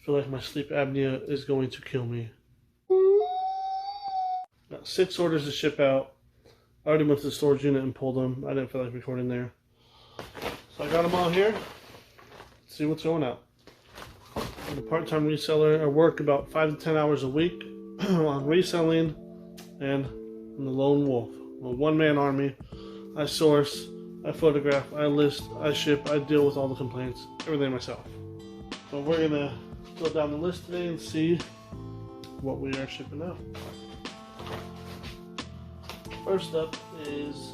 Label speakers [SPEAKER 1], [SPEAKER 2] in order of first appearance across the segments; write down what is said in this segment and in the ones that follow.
[SPEAKER 1] feel like my sleep apnea is going to kill me. Got 6 orders to ship out. I already went to the storage unit and pulled them. I didn't feel like recording there. So I got them all here. Let's see what's going out. I'm a part-time reseller. I work about 5 to 10 hours a week on reselling, and I'm the lone wolf. I'm a one-man army. I source, I photograph, I list, I ship, I deal with all the complaints, everything myself. So we're gonna go down the list today and see what we are shipping out. First up is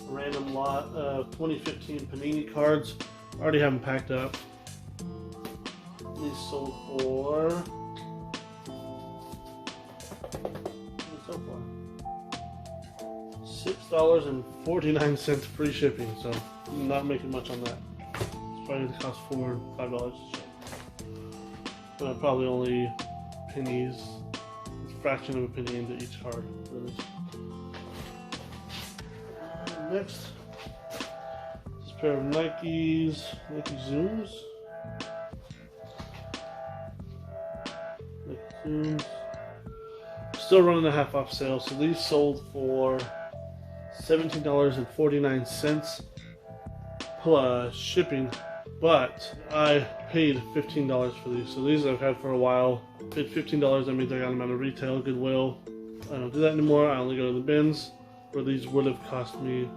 [SPEAKER 1] a random lot of 2015 Panini cards. I already have them packed up. These sold for $6.49 free shipping, so I'm not making much on that. It's probably going to cost $4 or $5 to ship. But probably only pennies, a fraction of a penny into each card, really. Next, this pair of Nike Zooms. Still running a half off sale, so these sold for $17.49 plus shipping, but I paid $15 for these. So these I've had for a while. Paid $15, that means I got them at a retail Goodwill. I don't do that anymore. I only go to the bins, where these would have cost me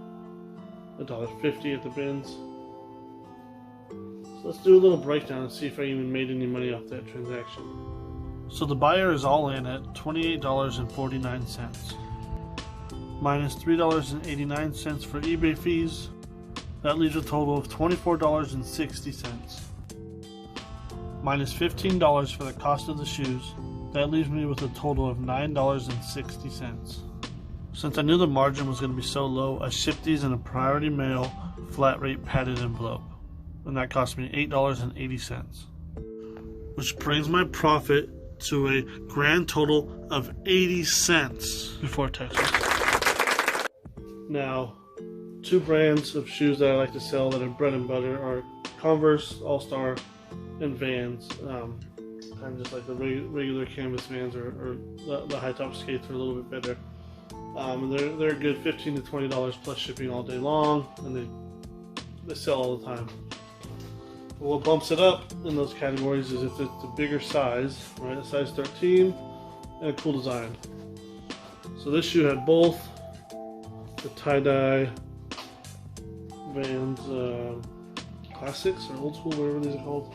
[SPEAKER 1] $1.50 at the bins. So let's do a little breakdown and see if I even made any money off that transaction. So the buyer is all in at $28.49, minus $3.89 for eBay fees. That leaves a total of $24.60, minus $15 for the cost of the shoes. That leaves me with a total of $9.60. Since I knew the margin was going to be so low, I shipped these in a priority mail flat rate padded envelope, and that cost me $8.80, which brings my profit to a grand total of 80 cents before taxes. Now, 2 brands of shoes that I like to sell that are bread and butter are Converse, All-Star, and Vans. Kind of just like the regular canvas Vans, or the high top skates are a little bit better. They're a good $15 to $20 plus shipping all day long, and they sell all the time. What bumps it up in those categories is if it's a bigger size, right? A size 13 and a cool design. So this shoe had both the tie-dye Vans Classics or Old School, whatever these are called.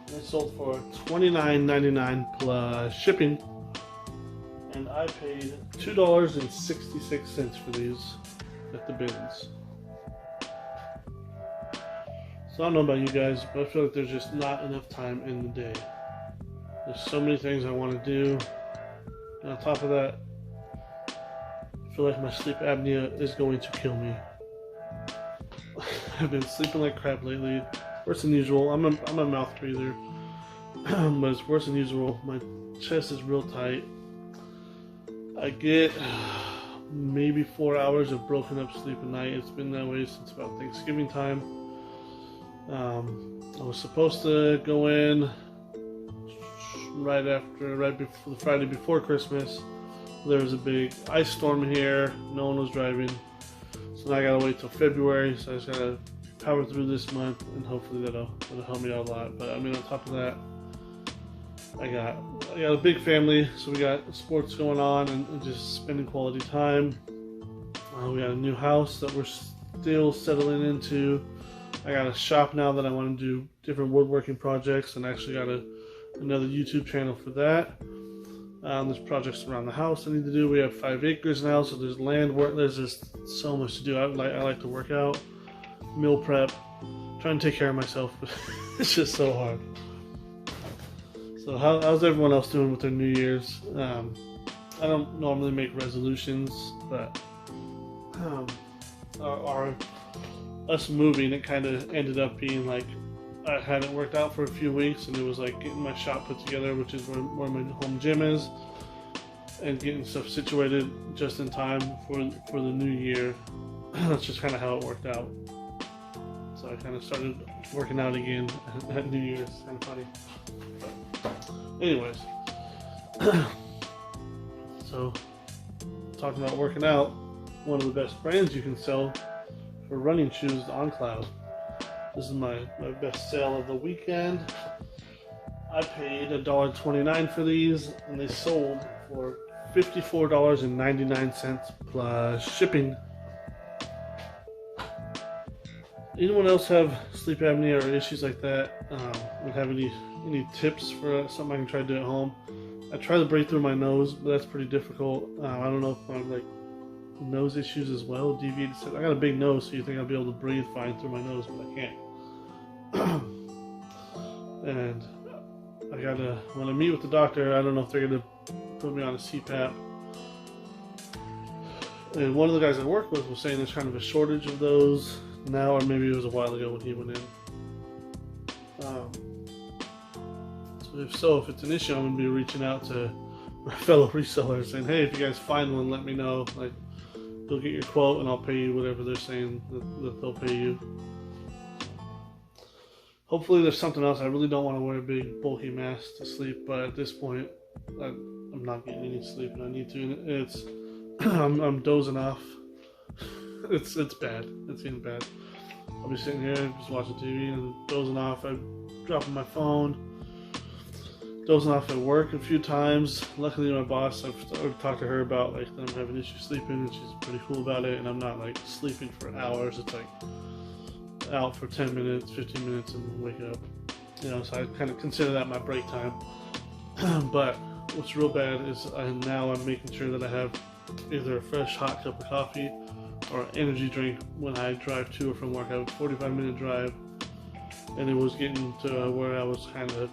[SPEAKER 1] They sold for $29.99 plus shipping, and I paid $2.66 for these at the bins. So I don't know about you guys, but I feel like there's just not enough time in the day. There's so many things I want to do, and on top of that, I feel like my sleep apnea is going to kill me. I've been sleeping like crap lately, worse than usual. I'm a mouth breather, but it's worse than usual. My chest is real tight. I get maybe 4 hours of broken up sleep a night. It's been that way since about Thanksgiving time. I was supposed to go in right before the Friday before Christmas. There was a big ice storm here. No one was driving, so now I gotta wait till February. So I just gotta power through this month, and hopefully that'll help me out a lot. But I mean, on top of that, I got a big family, so we got sports going on and just spending quality time. We got a new house that we're still settling into. I got a shop now that I want to do different woodworking projects, and I actually got another YouTube channel for that. There's projects around the house I need to do. We have 5 acres now, so there's land work. There's just so much to do. I like to work out, meal prep, trying to take care of myself, but it's just so hard. So how's everyone else doing with their New Year's? I don't normally make resolutions, but us moving, it kind of ended up being like I hadn't worked out for a few weeks, and it was like getting my shop put together, which is where my home gym is, and getting stuff situated just in time for the new year. That's just kind of how it worked out. So so I kind of started working out again at New Year's. Kind of funny. But anyways, so talking about working out, one of the best brands you can sell for running shoes is OnCloud. This is my best sale of the weekend. I paid $1.29 for these, and they sold for $54.99 plus shipping. Anyone else have sleep apnea or issues like that? Would have any tips for something I can try to do at home? I try to breathe through my nose, but that's pretty difficult. I don't know if I'm like nose issues as well. Deviated. I got a big nose, so you think I'll be able to breathe fine through my nose, but I can't. And I gotta, when I meet with the doctor, I don't know if they're gonna put me on a CPAP. And one of the guys I work with was saying there's kind of a shortage of those now, or maybe it was a while ago when he went in. So if it's an issue, I'm gonna be reaching out to my fellow resellers saying, hey, if you guys find one, let me know. Like, they'll get your quote and I'll pay you whatever they're saying that they'll pay you. Hopefully there's something else. I really don't want to wear a big bulky mask to sleep, but at this point I'm not getting any sleep and I need to. It's I'm dozing off. It's bad. It's getting bad. I'll be sitting here just watching TV and dozing off. I'm dropping my phone. Dozing off at work a few times. Luckily my boss, I've talked to her about like that I'm having issues sleeping, and she's pretty cool about it, and I'm not like sleeping for hours. It's like out for 10 minutes, 15 minutes and wake up. You know, so I kind of consider that my break time. But what's real bad is I'm making sure that I have either a fresh hot cup of coffee or an energy drink when I drive to or from work. I have a 45-minute drive, and it was getting to where I was kind of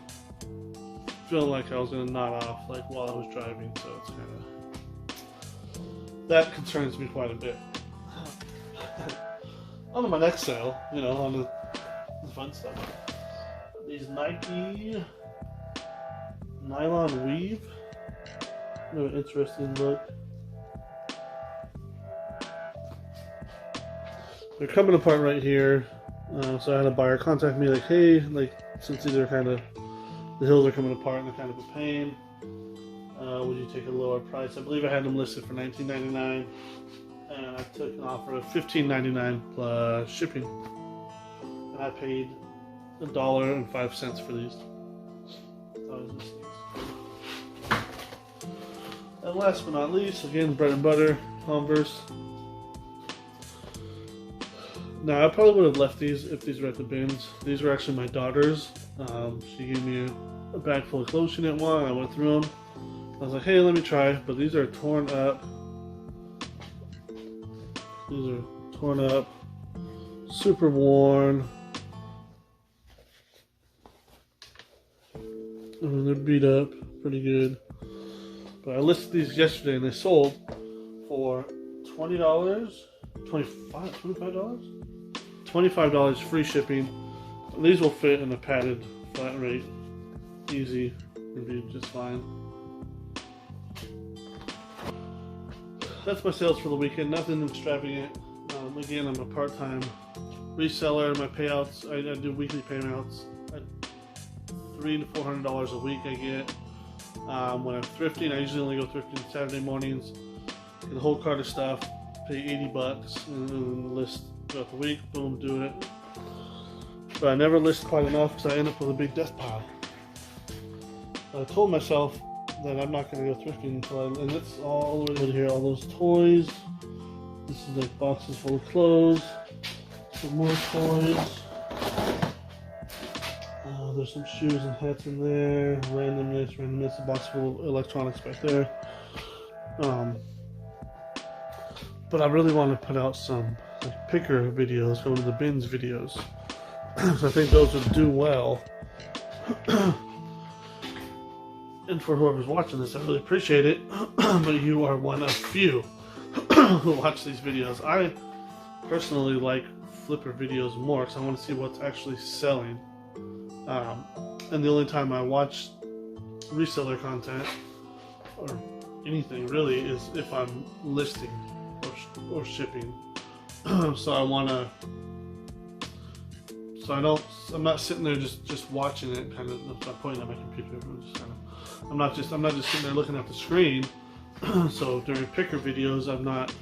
[SPEAKER 1] feeling like I was going to nod off like while I was driving, so it's kind of, that concerns me quite a bit. On to my next sale, you know, on the fun stuff. These Nike nylon weave. Really interesting look. They're coming apart right here, so I had a buyer contact me like, hey, like, since these are kind of, the hills are coming apart and they're kind of a pain, would you take a lower price? I believe I had them listed for $19.99, and I took an offer of $15.99 plus shipping, and I paid $1.05 for these. And last but not least, again, bread and butter, Converse. Now, I probably would have left these if these were at the bins. These were actually my daughter's. She gave me a bag full of clothes she didn't want. I went through them. I was like, hey, let me try. But these are torn up. These are torn up, super worn. I mean, they're beat up pretty good. But I listed these yesterday and they sold for $20, $25? $25 free shipping. These will fit in a padded flat rate. Easy. It'll be just fine. That's my sales for the weekend. Nothing extravagant. Again, I'm a part-time reseller. My payouts, I do weekly payouts. $300 to $400 a week I get. When I'm thrifting, I usually only go thrifting Saturday mornings. Get a whole cart of stuff, pay $80 and list throughout the week. Boom, do it. But I never list quite enough because I end up with a big death pile. I told myself that I'm not going to go thrifting until and it's all over here. All those toys. This is like boxes full of clothes. Some more toys. There's some shoes and hats in there. Randomness. A box full of electronics back there. But I really want to put out some like picker videos, go to the bins videos. So I think those would do well. And for whoever's watching this, I really appreciate it. But you are one of few who watch these videos. I personally like flipper videos more because I want to see what's actually selling. And the only time I watch reseller content or anything really is if I'm listing or shipping. So I want to So I'm not sitting there just watching it. Kind of, I'm not pointing at my computer. I'm not just sitting there looking at the screen. So during picker videos, I'm not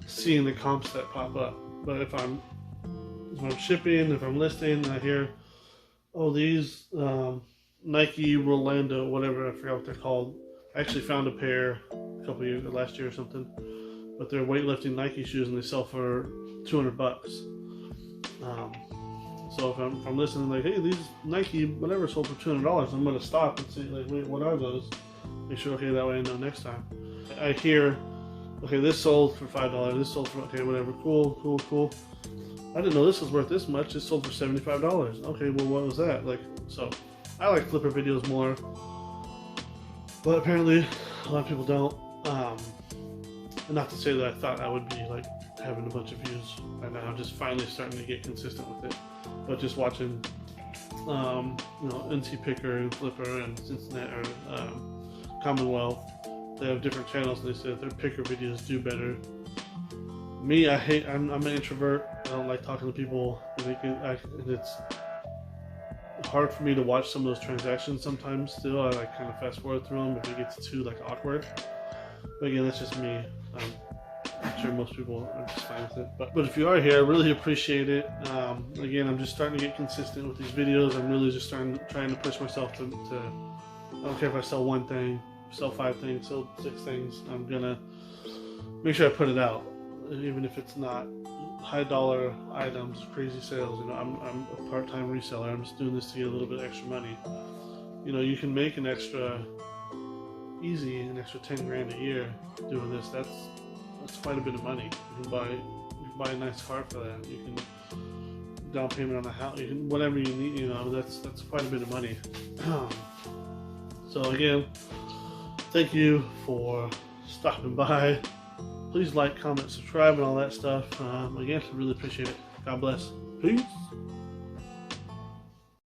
[SPEAKER 1] seeing the comps that pop up. But if I'm shipping, if I'm listing, and I hear, oh, these Nike Rolando, whatever, I forgot what they're called. I actually found a pair a couple years, last year or something, but they're weightlifting Nike shoes and they sell for $200. So if I'm listening, like, hey, these Nike whatever sold for $200, I'm gonna stop and see, like, wait, what are those? Make sure, okay, that way I know next time. I hear, okay, this sold for $5, this sold for, okay, whatever, cool. I didn't know this was worth this much. It sold for $75. Okay, well, what was that? Like, so I like flipper videos more, but apparently a lot of people don't. And not to say that I thought I would be like having a bunch of views right now. I'm just finally starting to get consistent with it. But just watching, you know, NC Picker and Flipper and Cincinnati or Commonwealth, they have different channels. And they say that their picker videos do better. Me, I'm an introvert. I don't like talking to people. And it's hard for me to watch some of those transactions sometimes still. I like kind of fast forward through them if it gets too like awkward. But again, that's just me. I'm sure most people are just fine with it. But if you are here, I really appreciate it. Again, I'm just starting to get consistent with these videos. I'm really just trying to push myself to I don't care if I sell one thing, sell 5 things, sell 6 things. I'm gonna make sure I put it out, even if it's not high dollar items, crazy sales. You know, I'm a part-time reseller. I'm just doing this to get a little bit extra money. You know, you can make an extra 10 grand a year doing this. That's quite a bit of money. You can buy a nice car for that. You can down payment on a house. You can, whatever you need. You know, that's quite a bit of money. So again, thank you for stopping by. Please like, comment, subscribe, and all that stuff. Again, I really appreciate it. God bless. Peace.